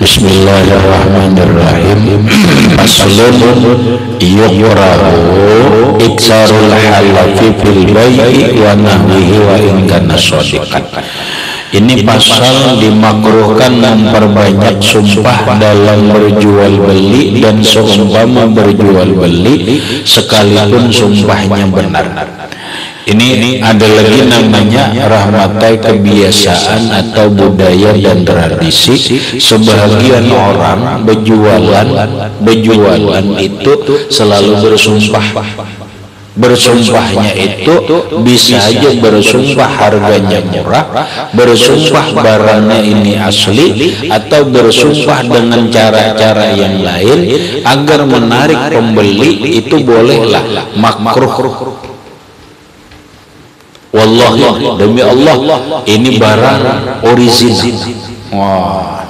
Bismillahirrahmanirrahim. Faslun yuqra'u iksarul halafi fil bai'i wa nahwihi wa in kana shadiqan. Ini pasal dimakruhkan memperbanyak sumpah dalam berjual beli dan seumpama berjual beli sekalipun sumpahnya benar. Ini ada lagi namanya rahmatai kebiasaan atau budaya dan tradisi. Sebagian orang berjualan itu selalu bersumpah. Bersumpahnya itu bisa aja bersumpah harganya murah, bersumpah barangnya ini asli, atau bersumpah dengan cara-cara yang lain agar menarik pembeli. Itu bolehlah, makruh. Wallahi, demi Allah, ini barang original. Wah,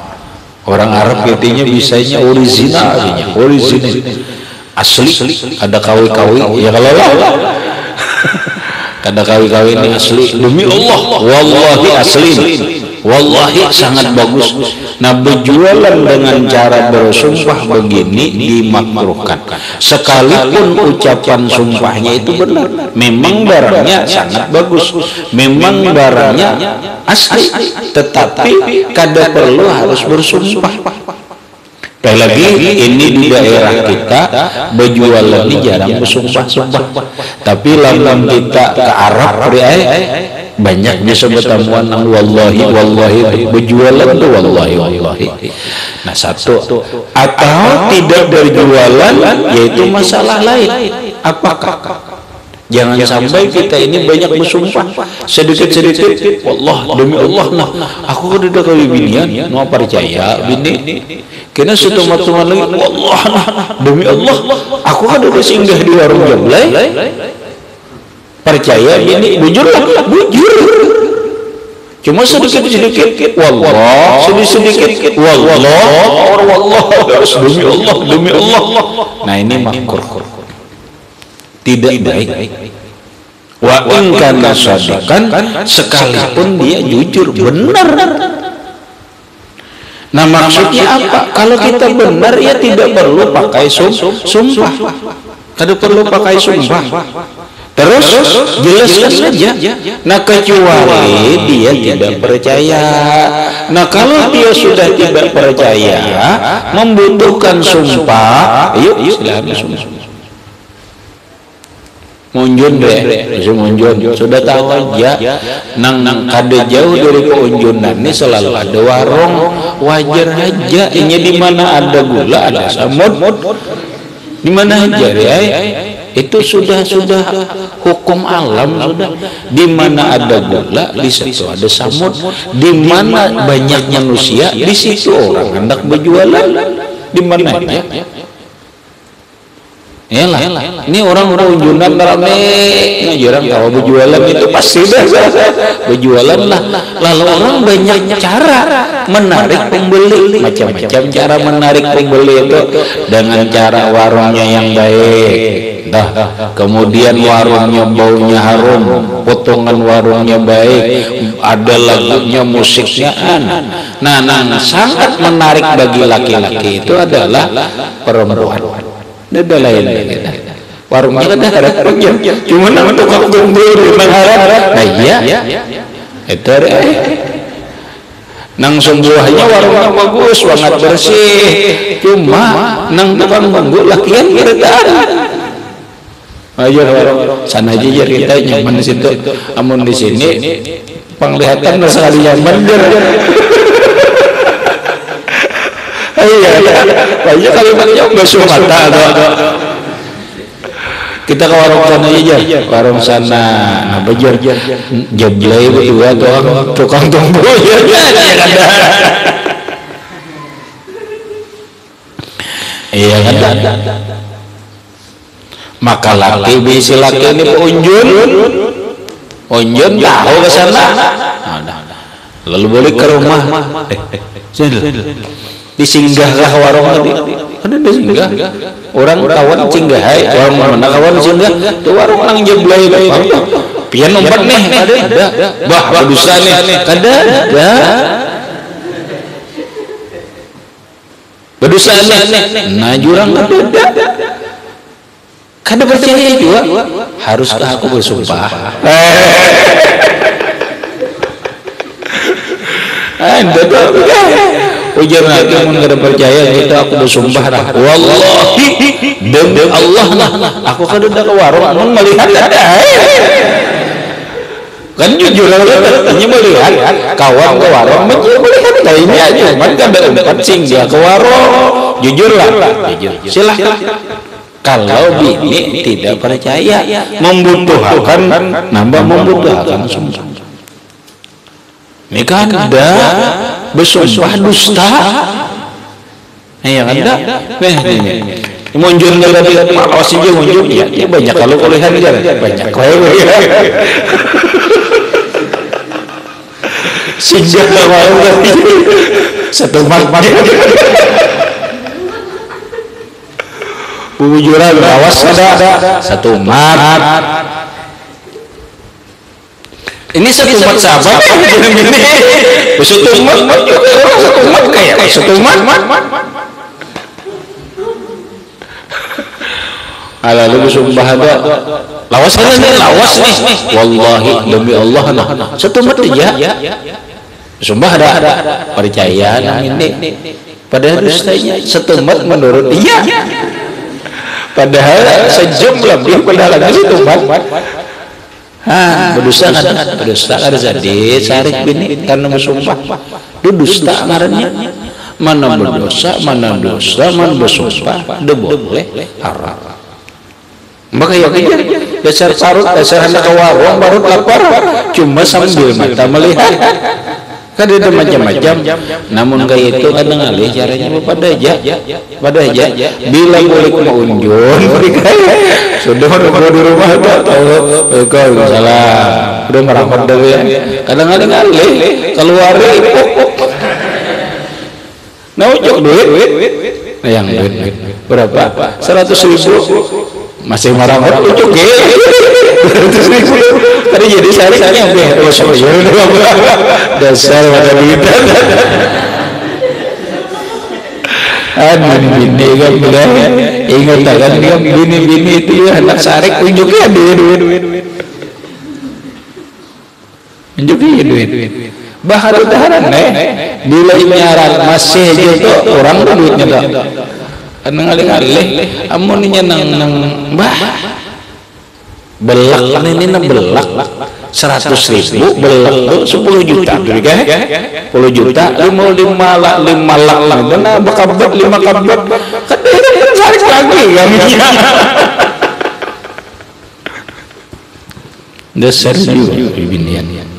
orang Arab katanya bisanya original, asli. Ada kawi-kawi, ya kalau ada kawi-kawi ini asli, demi Allah, wallahi asli, wallahi sangat bagus. Nah, berjualan dengan cara bersumpah begini dimakruhkan, sekalipun ucapan sumpahnya itu benar, memang barangnya sangat bagus, memang barangnya asli, tetapi kada perlu harus bersumpah. Lagi ini di daerah kita berjualan ini jarang bersumpah-sumpah, tapi lamun kita ke Arab banyak disebut tamuan wallahi berjualan itu wallahi. Nah, satu atau tidak berjualan yaitu masalah lain. Apakah jangan sampai kita ini banyak bersumpah sedikit-sedikit, wallah, demi Allah, nah aku udah kali binian mau percaya bini kena setemat-temat lagi, wallah, nah demi Allah aku ada singgah di warung Jablay percaya bini, bujur, cuma sedikit-sedikit, wallah, sedikit-sedikit, wallah, demi Allah. Nah, ini makruh, tidak baik. Wa in kana shadiqan, sekalipun dia jujur, benar. Nah, maksudnya apa? Kalau kita benar ya tidak perlu pakai sumpah. Tidak perlu pakai sumpah. Terus jelaskan saja. Nah, kecuali dia tidak percaya. Nah, kalau dia sudah tidak percaya, membutuhkan sumpah, ayo silakan sumpah. Munjun sudah tahu aja, nang kada jauh dari keunjunan ini selalu ada warung, wajar aja. Ini di mana ada gula ada samut, di mana aja ya. Itu sudah hukum alam, sudah. Di mana ada gula di situ ada samut, di mana banyak manusia di situ orang hendak berjualan, di mana ya. Yalah, ini orang unjunan rame, jarang kalau berjualan itu pasti dah berjualan lah. Lalu orang banyak cara menarik pembeli, macam-macam cara menarik pembeli itu dengan cara warungnya yang baik, kemudian warungnya baunya harum, potongan warungnya baik, ada lagunya, musiknya. Nah, sangat menarik bagi laki-laki itu adalah perempuan. Ada lain warungnya ada harapnya, cuma nama tukang tunggu mengharap. Nah iya, itu nang sumbuhnya warungnya bagus, sangat bersih, cuma nang tukang tunggu lakian kereta. Ayo warung sana aja kita nyaman di situ, amun di sini penglihatan sekali nyaman. Iya, banyak kalimatnya basuh mata. Kita ke warung sana aja, warung sana. Nah, bejar Jablay berdua tukang tunggu ya ada. Iya kan? Maka laki bisi laki ini unjun tahu ke sana. Lalu boleh ke rumah. Disinggahkah warung tadi? Ada disinggah. Orang kawan singgah, orang mana kawan singgah? Tuh warung orang Jablay. Pian nomor nih, ada. Bah, bagusan nih, ada. berdosa nah jurang kada percaya juga haruskah aku bersumpah ujar nanti mun kada percaya kita aku bersumpah dah wallahi demi Allah aku kada ada ke warung mun melihat ada kan jujur katanya melihat kawan ke warung melihat ini aja cuman kada umpat sing dia ke warung jujurlah jujur silahkan kalau bini tidak percaya membutuhkan nambah membutuhkan sumpah ini kan ada bersumpah dusta yang ada munjul dari malas aja munjul ya banyak kalau kulihan aja banyak sejak awal satu mat bujuran awas ada satu mat ini satu mat sahabat satu mat kayak satu mat ala lu sumpah ada lawas nih wallahi demi Allah satu mat aja sumpah ada percaya ini padahal dustanya satu mat menurut dia padahal sejam lebih padahal satu mat berdusta kada jadi sarik bini karena bersumpah itu dusta ngarannya mana berdosa mana dosa mana bersumpah itu boleh haram maka ya dasar parut dasar anak warung baru lapar cuma sambil mata melihat kan ada macam-macam namun kayak itu kadang alih caranya pada aja bila boleh mengunjung sudah mau di rumah tahu kau salah udah merapat dari kadang alih keluar nah ujuk duit yang duit berapa 100.000 masih marah-marah ujuk 100.000 tadi jadi sariknya dasar pada duit bini kan bilang ingat kan bini itu ya anak sarik unjuknya duit unjuknya duit bahar udaharan bila nyaran masih gitu orang duitnya tak ngalih-ngalih amuninya nang bah belak ini nang belak 100.000 belak tuh 10 juta 10 juta 5 lak benar bakabat 5 kabat kan sarik lagi kan dasar juga binian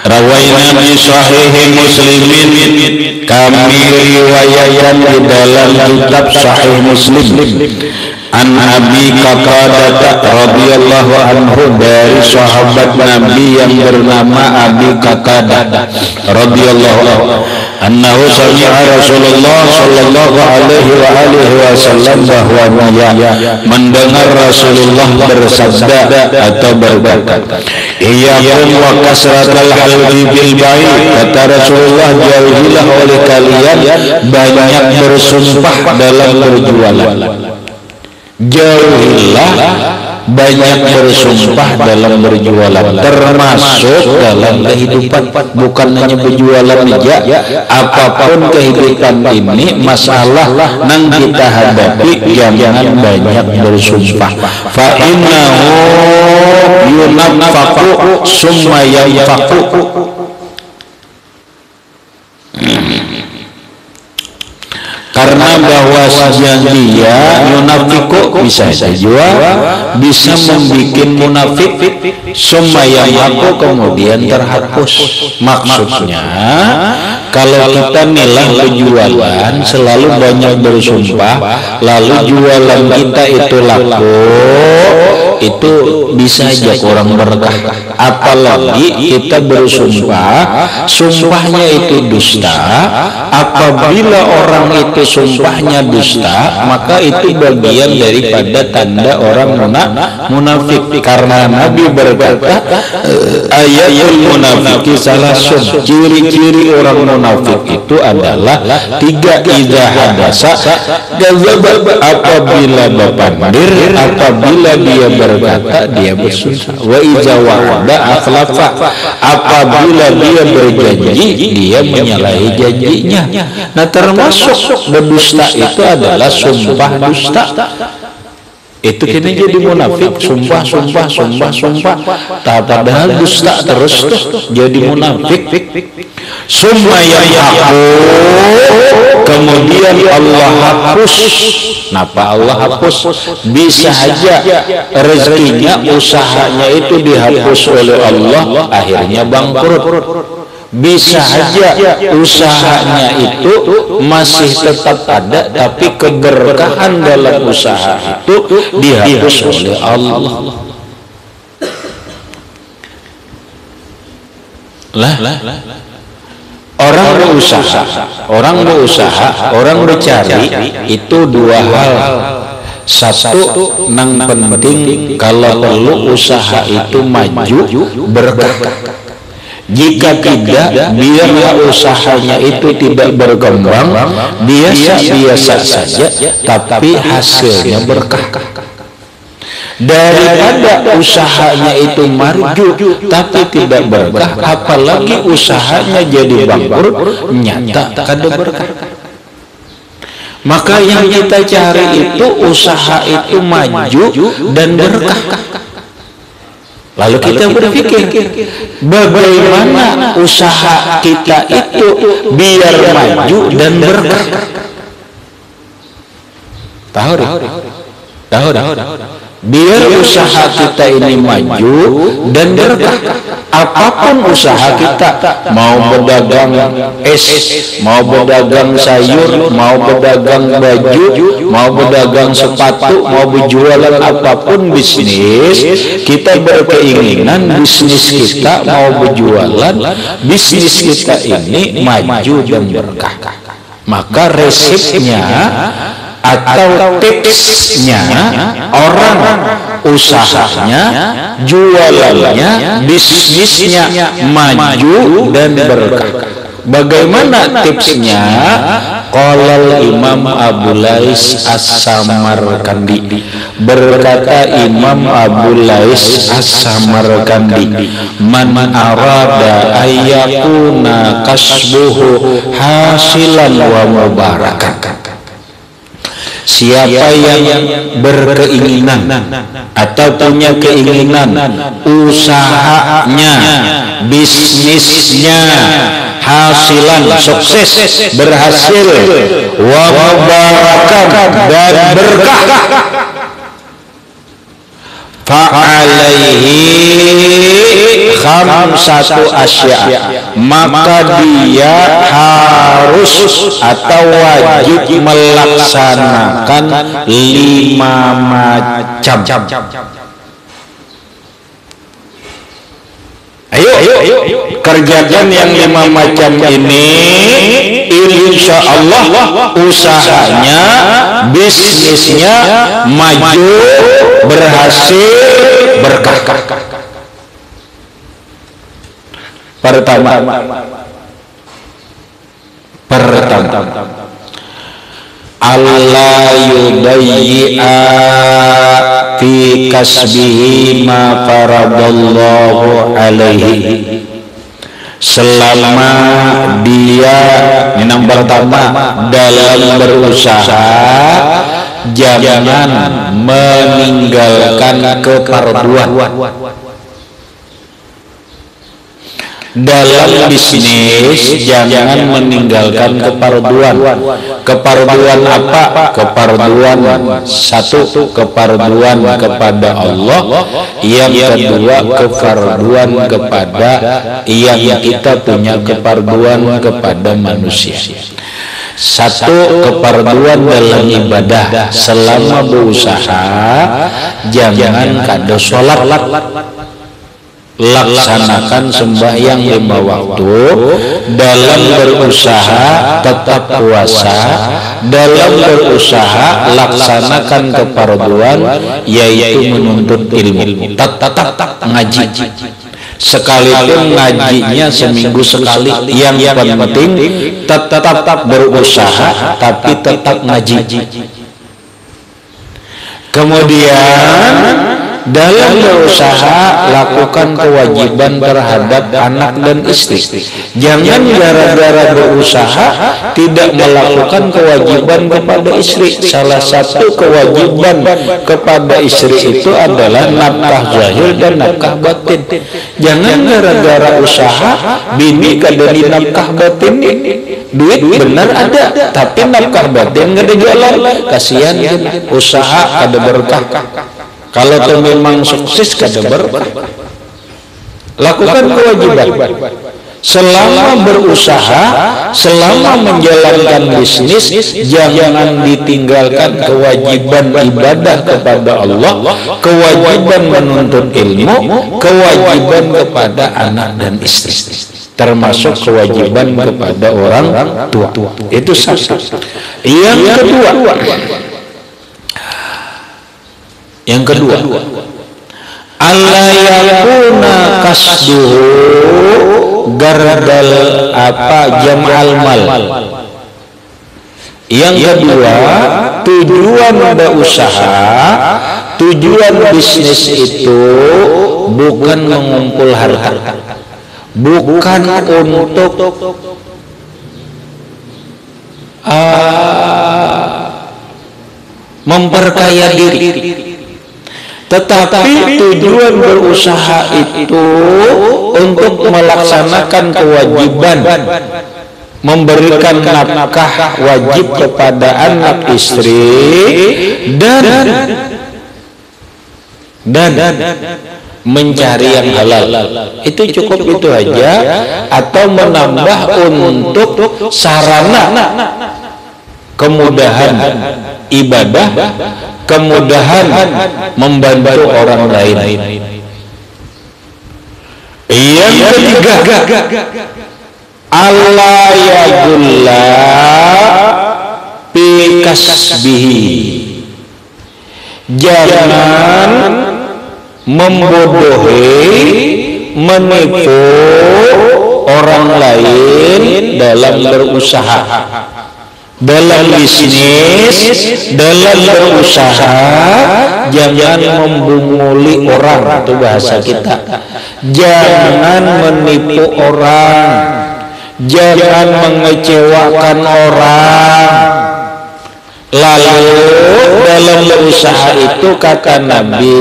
Rawaina bi sahih muslimin kami riwayatkan di dalam kitab sahih muslim an Abi Qatadah radhiyallahu anhu dari sahabat Nabi yang bernama Abi Qatadah radhiyallahu anhu annahu sami'a Rasulullah sallallahu alaihi wa alihi wasallam bahwa dia mendengar Rasulullah bersabda atau berkata iyyakum wa kasratal halqi bil bai kata Rasulullah jauhilah oleh kalian banyak bersumpah dalam berjualan jauhilah banyak bersumpah dalam berjualan termasuk dalam kehidupan bukan hanya berjualan aja apapun kehidupan ini masalah nang kita hadapi jangan banyak bersumpah fa innahu yunafaqu summa yanfaqu karena bahwasanya dia munafiku bisa dijual bisa membuat munafik summayang aku kemudian terhapus maksudnya kalau kita nilai penjualan selalu banyak bersumpah lalu jualan kita itu laku itu bisa aja kurang berkah apalagi kita bersumpah sumpahnya itu dusta apabila orang itu sumpah sumpahnya dusta, maka itu bagian daripada tanda orang munafik. Karena Nabi berkata, ayatul munafiki salasun, ciri-ciri orang munafik itu adalah 3. Idza hadasa gazaba, apabila berpandir, apabila dia berkata dia bersumpah. Wa idza wa'ada akhlafa, apabila dia berjanji dia menyalahi janjinya. Nah, termasuk berdusta itu adalah sumpah dusta. Itu kini jadi munafik, sumpah. Padahal dusta terus tuh jadi munafik. Summa yamhaqu, kemudian Allah hapus. Napa Allah hapus? Bisa saja rezekinya, usahanya itu dihapus oleh Allah, akhirnya bangkrut. Bisa saja usahanya itu masih tetap ada, tapi keberkahan dalam usaha itu dihapus oleh Allah. Orang berusaha, orang bercari itu 2 hal. Satu, nang penting kalau perlu usaha itu maju berkah. Jika tidak, biarlah usahanya itu tidak berkembang, biasa saja, tapi hasilnya berkah. Daripada usahanya itu maju tapi tidak berkah, apalagi usahanya jadi bangkrut, nyata kada berkah. Maka yang kita cari itu usaha itu maju dan berkah. Lalu kita berpikir, bagaimana usaha kita itu biar maju dan berkah? Tahu? Biar usaha kita ini maju dan berkah. Apapun usaha kita, mau berdagang es, mau berdagang sayur, mau berdagang baju, mau berdagang sepatu, mau berjualan apapun bisnis, kita berkeinginan bisnis kita mau berjualan, bisnis kita ini maju dan berkah. Maka resepnya atau tipsnya, orang usahanya, jualannya, bisnisnya maju dan berkah. Bagaimana tipsnya? Qala Imam Abu Lais As-Samarkandi, berkata Imam Abu Lais As-Samarkandi, man arada ayyakuna kasbuhu hasilan wa mubarakan. Siapa yang berkeinginan atau punya keinginan usahanya, bisnisnya hasilan, sukses, berhasil, wa mubarakan, dan berkah, fa'alaihi khamsatu asya, maka dia harus atau wajib melaksanakan 5 macam. Ayo kerjakan yang 5 macam ini, insya Allah usahanya, bisnisnya maju, berhasil, berkah. Pertama, Allah yudayyi'a fi kasbihi ma faradallahu alaihi. Selama dia, ini yang pertama, dalam berusaha, jangan meninggalkan kefarduan. Dalam bisnis jangan meninggalkan kefarduan. Kefarduan apa? Kefarduan satu, kefarduan kepada Allah. Yang kedua, kefarduan kepada yang kita punya kefarduan kepada manusia. Satu, kefarduan dalam ibadah. Selama berusaha jangan kada sholat. laksanakan sembahyang 5 waktu, dalam berusaha tetap puasa, dalam berusaha laksanakan kefarduan yaitu menuntut ilmu, tetap ngaji. Sekalipun ngajinya seminggu sekali, yang penting tetap berusaha tapi tetap ngaji. Kemudian dalam berusaha lakukan kewajiban terhadap anak dan istri. Jangan gara-gara berusaha tidak melakukan kewajiban kepada istri. Salah satu kewajiban kepada istri itu adalah nafkah zahir dan nafkah batin. Jangan gara-gara usaha bini kadang nafkah batin, duit benar ada tapi nafkah batin nggak dijualan, kasihan usaha ada berkah. Kalau itu memang sukses kada berkah. Lakukan kewajiban. Selama berusaha, selama menjalankan bisnis, jangan ditinggalkan kewajiban ibadah kepada Allah, kewajiban menuntut ilmu, kewajiban kepada anak dan istri, termasuk kewajiban kepada orang tua. Itu satu. Yang kedua, alla yakuna kasduhu gardal jam'al mal. Yang kedua, tujuan berusaha, tujuan bisnis itu bukan mengumpul harta, bukan untuk memperkaya diri, tetapi tujuan berusaha itu untuk melaksanakan kewajiban memberikan nafkah wajib kepada anak istri dan mencari yang halal. Itu cukup, itu aja, atau menambah untuk sarana kemudahan ibadah, kemudahan membantu orang lain. Yang ketiga, Allah yagulla fi kasbihi. Jangan membodohi, menipu orang lain dalam berusaha, dalam bisnis, dalam berusaha. Jangan membunguli orang, itu bahasa kita. Jangan menipu orang, jangan mengecewakan orang. Lalu dalam berusaha itu kata Nabi,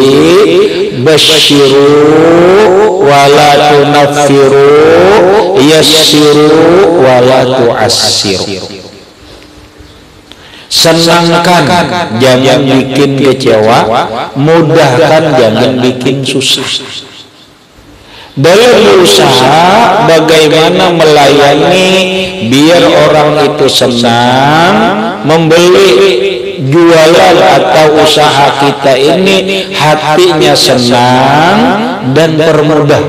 basyiru wala tunaffiru, yassiru wala tu'assiru. Senangkan, jangan bikin kecewa, mudahkan, jangan bikin susah. Dalam berusaha bagaimana melayani biar orang itu senang membeli jualan atau usaha kita ini, hatinya senang dan permudah,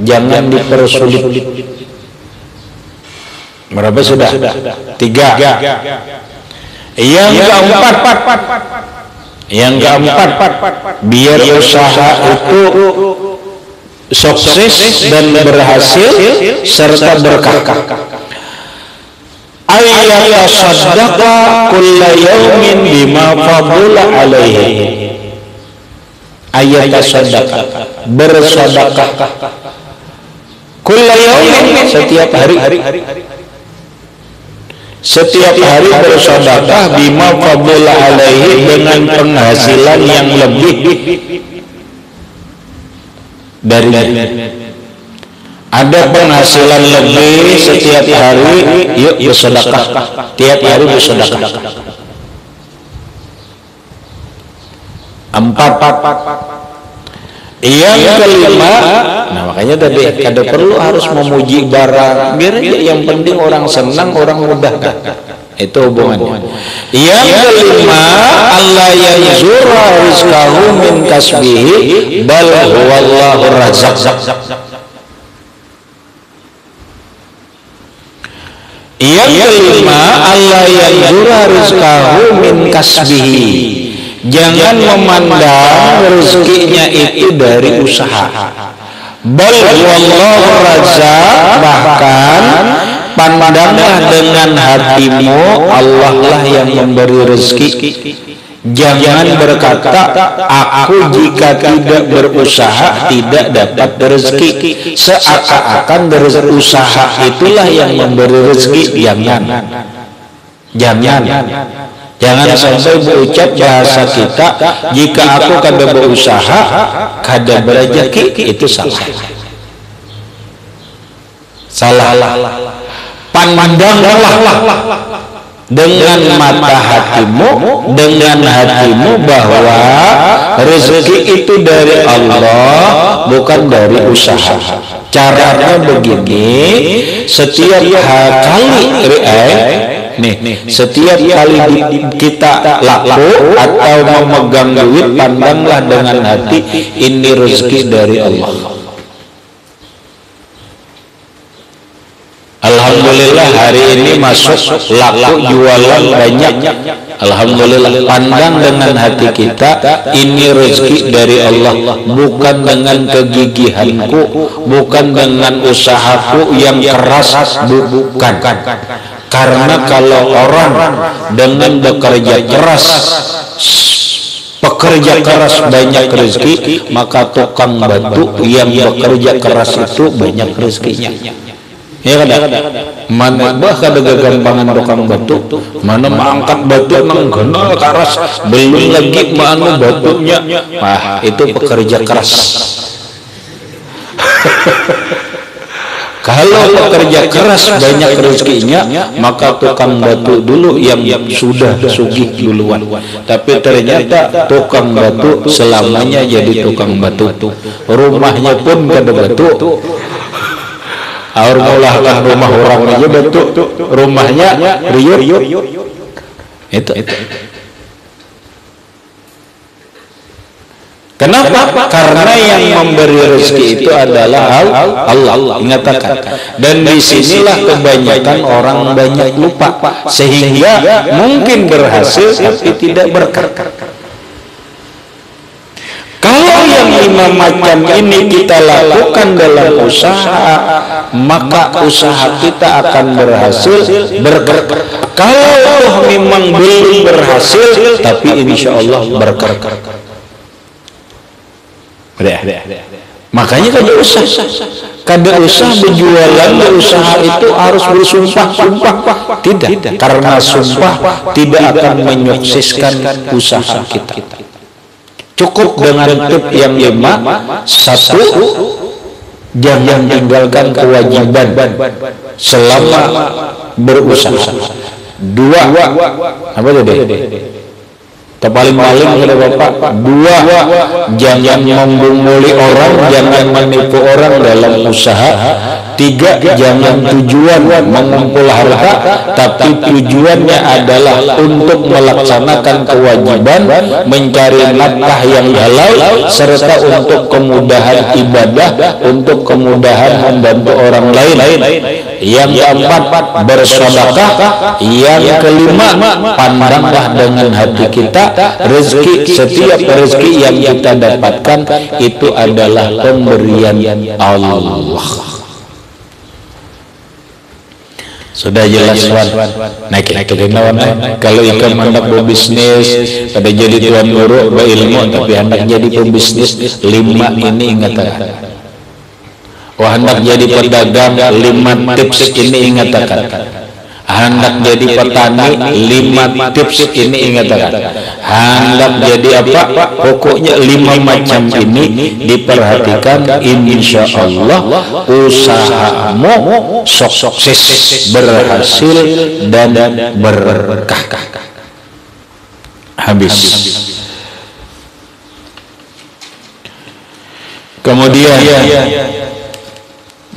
jangan dipersulit. Berapa sudah? 3. Yang keempat, biar usaha itu sukses dan berhasil serta berkah, ayat sadaqah kulla yaumin bima fadula alaihi. Ayat sadaqah, bersedekah kulla yaumin, setiap hari. Setiap hari bersedekah bima fadula alaihi, dengan penghasilan yang lebih dari ada penghasilan lebih setiap hari, yuk bersedekah, tiap hari bersedekah. 4. Yang kelima, nah makanya tadi kada perlu harus memuji barang, biar aja yang penting orang senang, orang mudahkan. Itu hubungannya. Yang kelima, Allah yanzura rizqahu min kasbihi bal huwallahu razzaq. Yang kelima, Allah yanzura rizqahu min kasbihi. Jangan memandang rezekinya itu dari usaha. Bal huwallahu razzaq, bahkan pandanglah dengan hatimu, Allah lah yang memberi rezeki. Jangan berkata, aku jika tidak berusaha tidak dapat rezeki. Seakan-akan berusaha itulah yang memberi rezeki. Jangan sampai berucap bahasa kita, jika aku kada berusaha kada berezeki. Itu salah. Pandanglah dengan mata hatimu, bahwa rezeki itu dari Allah, bukan dari usaha. Caranya begini, setiap kali setiap kali kita laku atau memegang duit, pandanglah dengan hati, ini rezeki dari Allah. Alhamdulillah hari ini masuk laku jualan banyak. Alhamdulillah, pandang dengan hati kita, ini rezeki dari Allah, bukan dengan kegigihanku, bukan dengan usahaku yang keras, bukan. Karena kalau orang dengan bekerja keras, pekerja keras banyak rezeki, maka tukang batu yang bekerja keras itu banyak rezekinya. Ya kan? Mana kada gagampangan tukang batu, mana mengangkat batu nang genol keras, belum lagi mana batunya. Itu pekerja keras. Kalau pekerja keras banyak rezekinya, maka tukang batu dulu yang sudah sugih duluan. Tapi ternyata tukang batu selamanya jadi tukang batu. Rumahnya pun kada batu. Orang mulahkan rumah orang aja batu, rumahnya riuh. Itu. Kenapa? Karena yang memberi rezeki itu adalah Allah. Ingatkan. Dan disinilah kebanyakan orang banyak lupa, sehingga mungkin berhasil tapi tidak berkah. Kalau yang 5 macam ini kita lakukan dalam usaha, maka usaha kita akan berhasil berkah. Kalau memang belum berhasil, tapi insya Allah berkah. Makanya kada usah berjualan, berusaha itu harus bersumpah. Tidak, karena sumpah tidak akan menyukseskan usaha kita. Cukup dengan tip yang 5. 1, jangan tinggalkan kewajiban selama berusaha. 2, apa tadi? Paling-paling kepada Bapak. 2, jangan membunguli orang, jangan menipu orang dalam usaha. 3, jangan tujuan mengumpul harta, tapi tujuannya adalah untuk melaksanakan kewajiban, mencari nafkah yang halal, serta untuk kemudahan ibadah, untuk kemudahan membantu orang lain. Yang keempat, bersedekah. Yang kelima, pandanglah dengan hati kita, rezeki, setiap rezeki yang kita dapatkan itu adalah pemberian Allah. Sudah jelas wan. Nah kita kalau ikan hendak berbisnis, pada jadi tuan guru berilmu, tapi hendak jadi pembisnis, 5 ini ingatkan. Hendak jadi pedagang, 5 tips ini ingatkan. Hendak jadi petani, 5 tips ini ingatkan. Hendak jadi apa? Pokoknya 5 macam ini diperhatikan, insya Allah usahamu sukses, berhasil dan berkah. Habis. Kemudian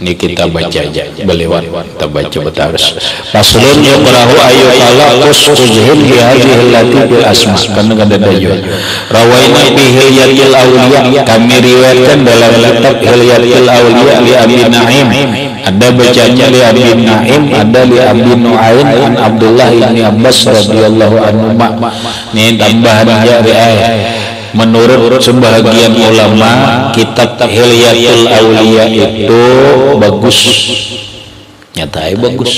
Ini kita baca aja belewat, kita baca betaris. Paslun yuqrahu ayu qala qusquzhim bi hadhihi allati bil asma, karena ada dajjal. Rawaina bi hilyatil awliya, kami riwayatkan dalam kitab hilyatil awliya li Abi Naim. Ada bacanya li Abi Naim, ada li Abi Nu'aim an Abdullah bin Abbas radhiyallahu anhu. Ini tambahan jari. Menurut sebahagian ulama, kitab Hilyatul Auliya itu bagus, nyatanya bagus.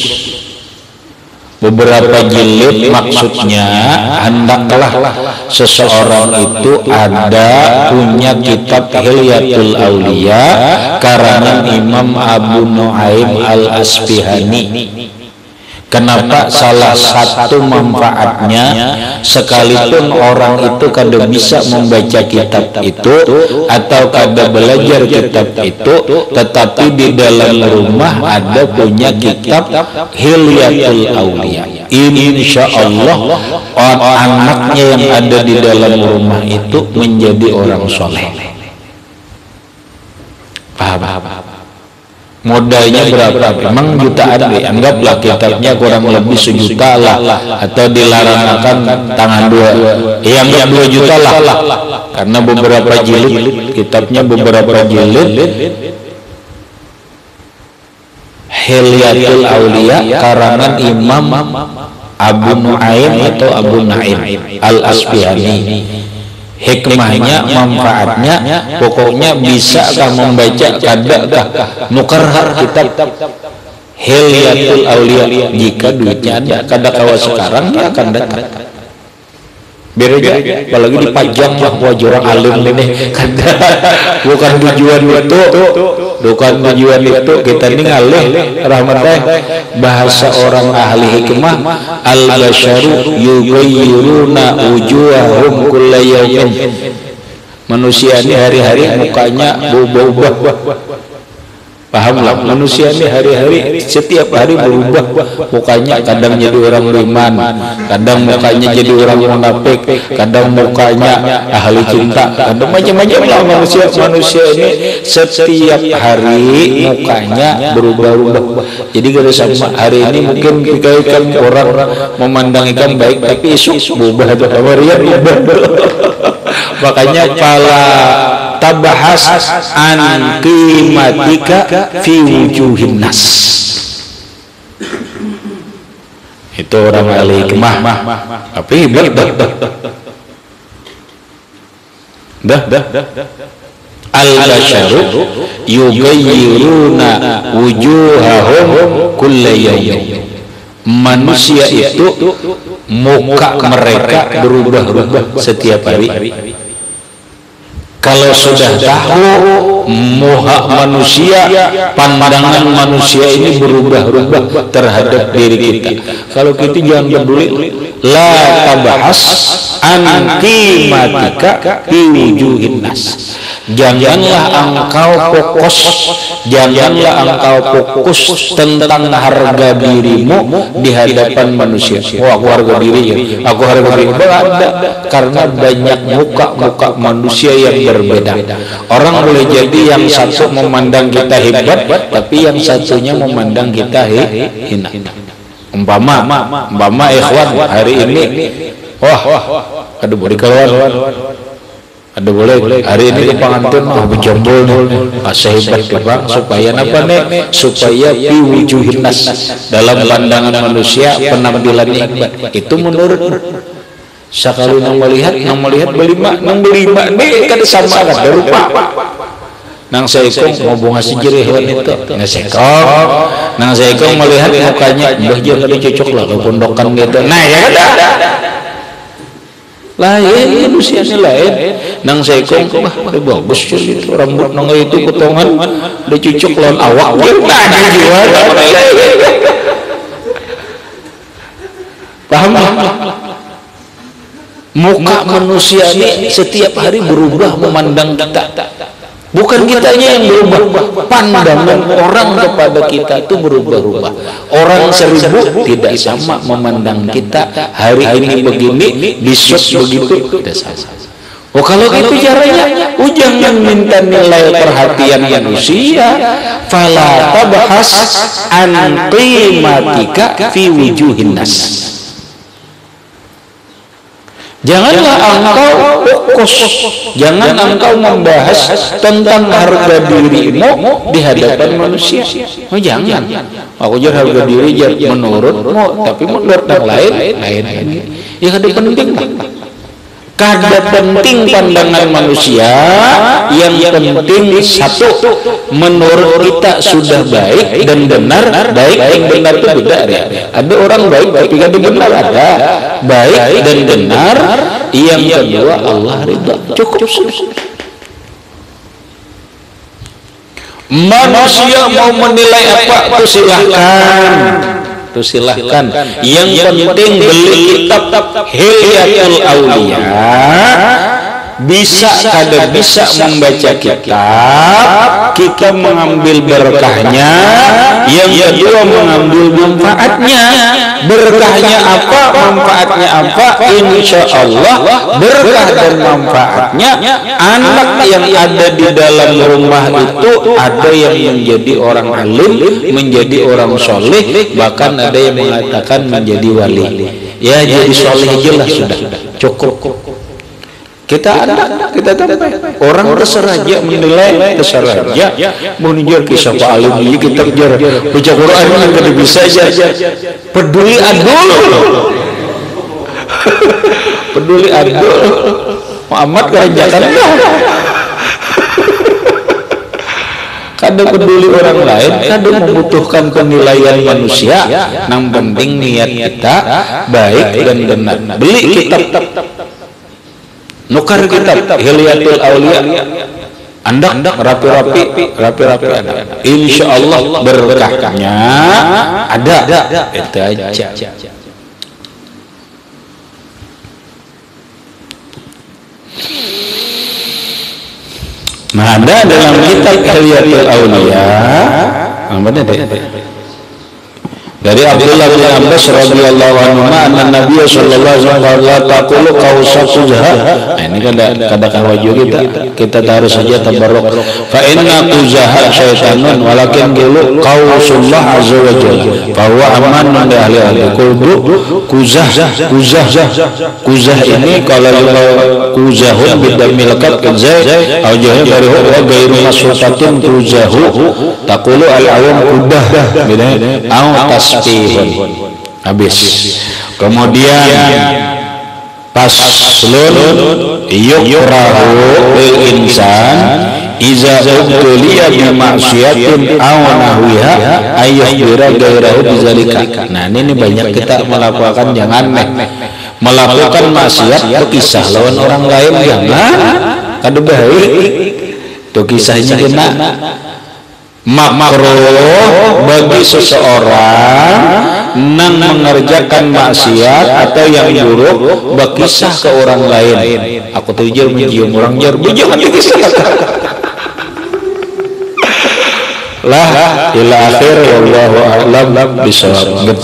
Beberapa jilid, maksudnya hendaklah seseorang itu ada punya kitab Hilyatul Auliya karangan Imam Abu Nu'aim Al-Asbihani. Kenapa? Salah satu manfaatnya, sekalipun orang itu kada bisa membaca kitab itu atau kada belajar kitab itu, tetapi di dalam rumah ada punya kitab Hilyatul Auliya, insya Allah anaknya yang ada di dalam rumah itu menjadi orang soleh. Paham? Modalnya berapa? Memang jutaan deh. Anggaplah kitabnya kurang lebih 1 juta lah, atau dilarangkan tangan 2. Anggap 2 juta lah. Karena beberapa jilid, kitabnya beberapa jilid. Hilyatul Auliya karangan Imam Abu Nu'aim atau Abu Naim Al-Asbihani. Hikmahnya, manfaatnya, pokoknya bisa membaca kadakah nukarhar kitab Hilyatul Auliya jika duitnya ada. Kadakawa sekarang dia akan datang. Bereja, apalagi dipajang lah wajah orang alim ini. Bukan tujuan itu, kita ini ngalih rahmatnya bahasa orang ahli hikmah, al-basyaru yughayyiruna wujuhahum kulla yawmin. Manusia ini hari-hari mukanya berubah-ubah. Pahamlah, manusia ini hari-hari setiap hari berubah mukanya, kadang jadi orang beriman, kadang mukanya jadi orang munafik, kadang mukanya ahli cinta, kadang macam-macam lah manusia ini setiap hari mukanya berubah-ubah. Jadi kalau sama hari ini mungkin ikan orang memandang ikan baik, tapi esok berubah atau berubah. Makanya pala tabahas an qimatika fi wujuhin nas. Itu orang ahli hikmah. Tapi dah. Al-basyaru yughayyiruna wujuhahum kulla yawmin. Manusia itu muka mereka berubah-ubah setiap hari. Kalau sudah tahu muka manusia, pandangan manusia ini berubah-ubah terhadap diri kita. Kalau kita jangan peduli, la tabahas an qimatika fi wujuhin nas. Janganlah engkau tentang harga dirimu di hadapan manusia. Aku harga diri, aku harga diri. Ada, karena banyak muka manusia yang berbeda. Orang boleh jadi yang satu memandang kita hebat, tapi yang satunya memandang kita hina. Umpama ikhwan hari ini, aduh boleh keluar. Ada boleh hari ini di pengantin berjombol sehebat bang, supaya apa nih? Supaya fi wujuhin nas, dalam pandangan manusia penampilannya hebat. Itu menurut sekali nang melihat belima nih kada sama kada rupa. Nang seekong mau bunga sejeri hewan itu nang seekong melihat mukanya mbah jeung kada cocok lah pondokan gitu. Nah ya kada lain manusia ini lain. Nang seekong bagus itu rambut nang itu potongan udah cocok lawan awak. Paham? Muka manusia ini setiap hari berubah memandang kita. Bukan kitanya yang berubah, pandangan orang kepada kita itu berubah-ubah. Orang 1000 tidak sama memandang kita. Hari ini begini, besok begitu, tidak sama. Oh kalau gitu caranya, jangan minta nilai perhatian manusia. Fala tabhas an qimatika fi wujuhin nas. Janganlah engkau fokus, jangan engkau membahas tentang harga dirimu di hadapan manusia. Oh jangan. Aku jar harga diri jar menurutmu, tapi menurut yang lain. Ya kada penting lah. Kada penting pandangan manusia, yang penting satu, menurut kita sudah baik dan benar. Baik dan benar itu beda ya. Ada orang baik tapi kada benar, ada baik dan benar. Yang kedua Allah ridha, cukup. Manusia mau menilai apa itu silahkan. Yang penting beli kitab Hilyatul Aulia, bisa kada bisa membaca kitab, kita mengambil berkahnya. Yang kedua mengambil manfaatnya. Berkahnya apa, manfaatnya apa? Insya Allah berkah dan manfaatnya, anak yang ada di dalam rumah itu ada yang menjadi orang alim, menjadi orang soleh, bahkan ada yang mengatakan menjadi wali. Ya jadi soleh jelas sudah cukup. Kita tambah. Orang terserah aja menilai, terserah aja mau ngejar kisah Pak Alim ini, kita kejar baca Quran yang kada bisa aja. Peduli adul. Peduli adul. Muhammad kehanjakan. Kada peduli orang lain, kada membutuhkan penilaian manusia. Yang penting niat kita baik dan benar. Beli kitab nukar kitab Hilyatul Aulia, andak rapi-rapi ada. Insya Allah berkahnya ada. Itu aja. Nah ada dalam kitab Hilyatul Aulia, dari Abdullah bin Abbas radhiyallahu anhu, anna Nabi sallallahu alaihi wasallam taqulu qausatu jaha. Ini kadang wajib kita harus saja tabarruk. Fa inna quzaha syaitanun walakin qulu qausullah azza wa jalla. Fa huwa amanun li ahli al-qulub. Quzah ini kalau quzahun bidamil qad qazai au jaha dari wa ghairu masutatin quzahu taqulu al-awam qudah bidai au habis. Kemudian paslun yukrahu lil insan iza ubtuliya bi ma'siyatin aw nahwiha ayyuhbira ghairahu bizalika. Nah ini banyak kita melakukan, jangan melakukan maksiat berkisah lawan orang lain, jangan. Kada baik itu kisahnya kena makruh bagi seseorang yang mengerjakan maksiat atau yang buruk berkisah ke orang lain. Aku tujuan mencium orang jar, jangan dikisahkan. Lah ila akhir wallahu a'lam bishawab.